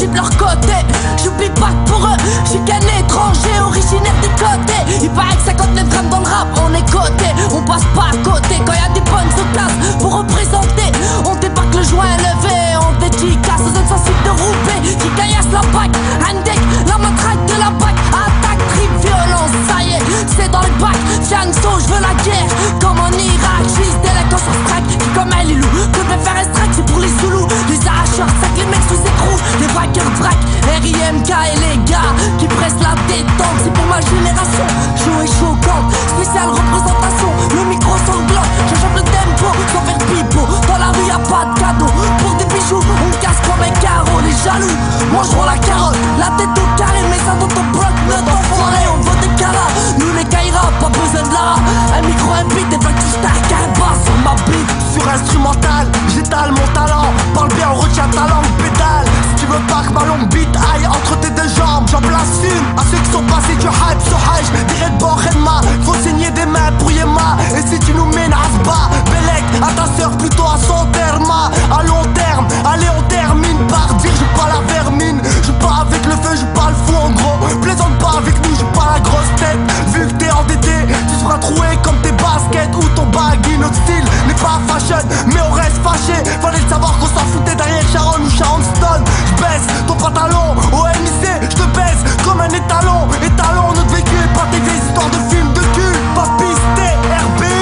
suis de leur côté. J'oublie pas que pour eux, j'suis qu'un étranger originaire des côtés. Il paraît que 59 grammes dans le rap, on est coté. On passe pas à côté quand y'a des bonnes occasions pour représenter. On débarque le joint levé, on dédicace aux zones sensibles de Roubaix qui caillasse la bague, Handek, la matraque de la bague. Attaque, trip, violence, ça y est, c'est dans le bac. Fianso, j'veux la guerre, comme en Irak. J'vise des lacs sur strike, qui comme un lilou. Que me faire un strike, c'est pour les Zoulous. Les arracheurs, sac, les mecs sous écrou. Les braqueurs braquent, RIMK et les gars qui pressent la détente. C'est pour ma génération, chaud et choquante. Spéciale représentation, le micro sanglant. Je chante le tempo, sans faire pipo. Dans la rue y'a pas de cadeau. Pour des bijoux, on casse comme un carreau. Les jaloux mangeront la carotte, la tête au carré, mais ça dans ton bloc, ne t'enfoirez, on veut des caras. Nous les Kaira, pas besoin de la. Un micro, un beat, et pas que tu stack un bas sur ma bite. Sur instrumental, j'étale mon talent. Parle bien, on retient ta langue, pédale. Si tu veux pas que ma longue bite aille entre tes deux jambes, j'en place une à ceux qui sont passés du hype sur Hajj. Des Red Bull, Redma, faut saigner des mains pour Yema. Et si tu nous menaces bas, Bellec, à ta sœur plutôt à son terme. À long terme, allez on termine par dire je pas la vermine. Je pas avec le feu, je pas le fou en gros. Plaisante pas avec nous, je pas la grosse tête. Vu que t'es endetté, tu seras troué comme tes baskets ou ton baggy. Notre style n'est pas fashion, mais on reste fâché. Fallait le savoir qu'on s'en foutait derrière Sharon ou Sharonstone. J'baisse ton pantalon au MIC, j'te baisse comme un étalon. Étalon, notre vécu est pas tes vieilles histoires de films de cul. Pas pisté, RBX.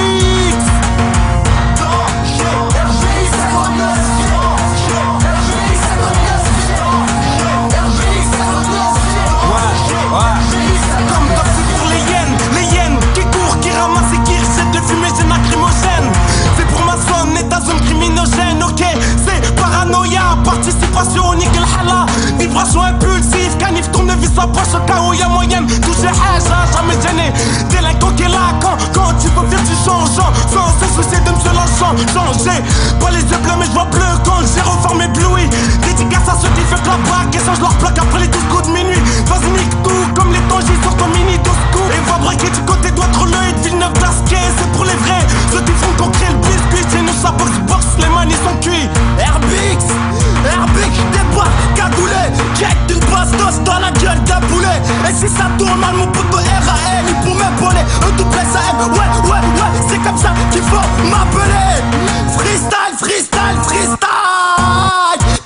Comme d'hab c'est pour les hyènes qui courent, qui ramassent et qui rejettent le fumigène lacrymogène. C'est pour ma zone et ta zone criminogène, ok. C'est paranoïa, participation au nickel hala. Vibration impulsive, canif tournevis sa poche au cas où y'a moyen de toucher Haja, jamais gêné. Délinquant qui est là quand tu peux faire du changeant sans se soucier de monsieur l'enchant. Changer, pas les yeux bleus mais je vois bleu quand j'ai reformé ébloui. Dédicace à ceux qui font la bague et ça je leur plaque après les 12 coups de minuit. Vas-y nique tout comme les tangis sur ton mini dos-coup. Et va braquer du côté d'Outre-le et de Villeneuve d'Asquet. C'est pour les vrais, ceux qui font qu'on crée le biscuit. Chez nous ça box, les mains ils sont cuits. RBX, j'débarque, cagoulé. Check d'une bastos dans la gueule d'un poulet. Et si ça tourne mal mon poteau RAL, il pour m'épauler. ESSAM, ouais, c'est comme ça qu'il faut m'appeler. Freestyle.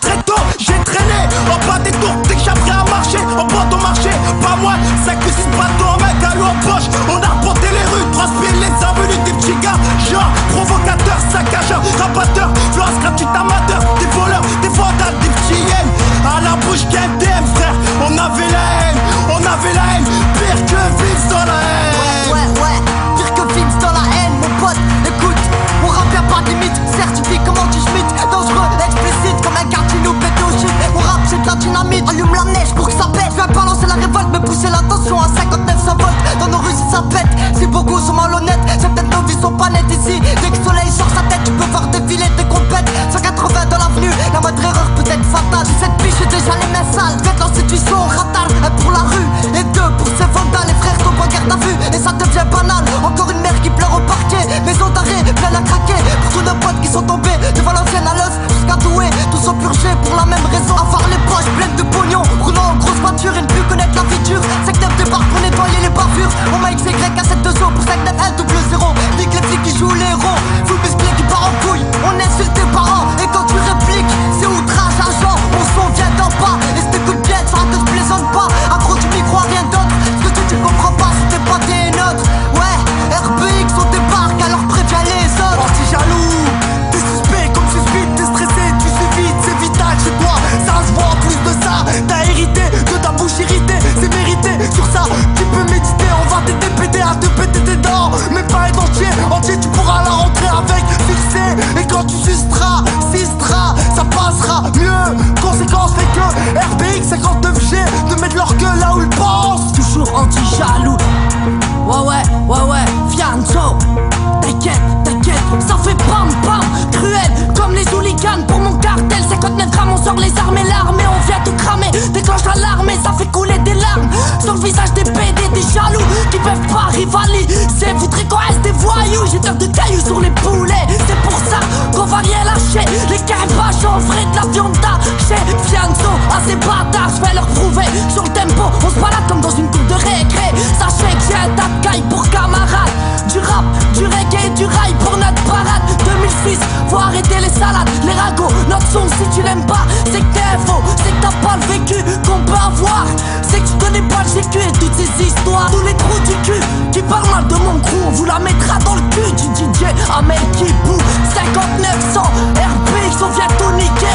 Très tôt, j'ai traîné en bas des tours dès que j'ai appris à marcher. En bas au marché, pas moi, 5 ou 6 bateaux, un mec à l'eau en poche. On a reporté les rues, transpiré les avenues des petits gars. Genre, provocateur, saccageur, rabatteur, flance gratuite amateur, des voleurs, des vandales, des petits hyènes. À la bouche qu'un DM, frère, on avait la haine, pire que Vince dans la haine. Ouais, pire que Vince dans la haine, mon pote, écoute. On rappe y'a pas de limite, certifié comme anti-schmitt. Dangereux, explicite, comme un quartier nous pété au shit. On rappe c'est de la dynamite, allume la neige pour que ça pète. Viens pas lancer la révolte, mais pousser l'attention à 59 ça volte. Dans nos rues si ça pète, si beaucoup sont malhonnêtes. C'est peut-être nos vies sont pas nettes ici. Dès que le soleil sort sa tête, tu peux voir défiler tes compètes. 180 dans l'avenue, la moindre erreur peut être fatale. 17 piches et déjà les mains sales. Faites lancer du son, ratal, un pour la rue et deux pour ces vandales. Les frères tombent en garde à vue et ça devient banal. Encore une mère qui pleure au parquet, maison d'arrêt pleine à craquer. Pour tous nos potes qui sont tombés de Valenciennes à Los jusqu'à Douai, tous sont purgés pour la même raison. Avoir les poches pleines de pognon, roulant en grosse voiture et ne plus connaître la vie dure. Secteur de bar pour nettoyer les bavures. On m'a XY à 7-2-0 pour 5-9-1-0. Nique les flics qui jouent les héros, full musclé qui part en couille. On insulte tes parents et quand tu répliques, c'est outrage à genre. Mon son vient d'en bas et si t'écoutes bien, ça ne te plaisante pas. Accro du micro à rien d'autre, ce que tu comprends pas, c'était pas tes notes. Ouais, RBX on débarque alors préviens les autres. Anti-jaloux, t'es suspect comme suspect, t'es stressé, tu sais vite, c'est vital chez toi. Ça se voit en plus de ça, t'as hérité de ta bouche irritée, c'est mérité. Sur ça, tu peux méditer, on va t'aider péter à te péter tes dents. Mais pas être entier, tu pourras la rentrer avec succès. Et quand tu suceras, ça passera mieux. Conséquence fait que RBX 59G de mettre leur gueule là où ils pensent. Toujours anti-jaloux. Ouais, Fianso. T'inquiète, ça fait bam bam. Cruel comme les hooligans pour mon cartel. 59 grammes, on sort les armes et l'armée. On vient tout cramer, déclenche l'alarme et ça fait couler des larmes. Sur le visage des PD, des jaloux qui peuvent pas rivaliser. Voudrais qu'on reste des voyous. J'ai peur de cailloux sur les poulets. C'est pour ça qu'on va rien lâcher. Les carbages en vrai de la viande chez Fianso à ses bâtards. Amel qui boue 5900 RPX, on vient tout niquer.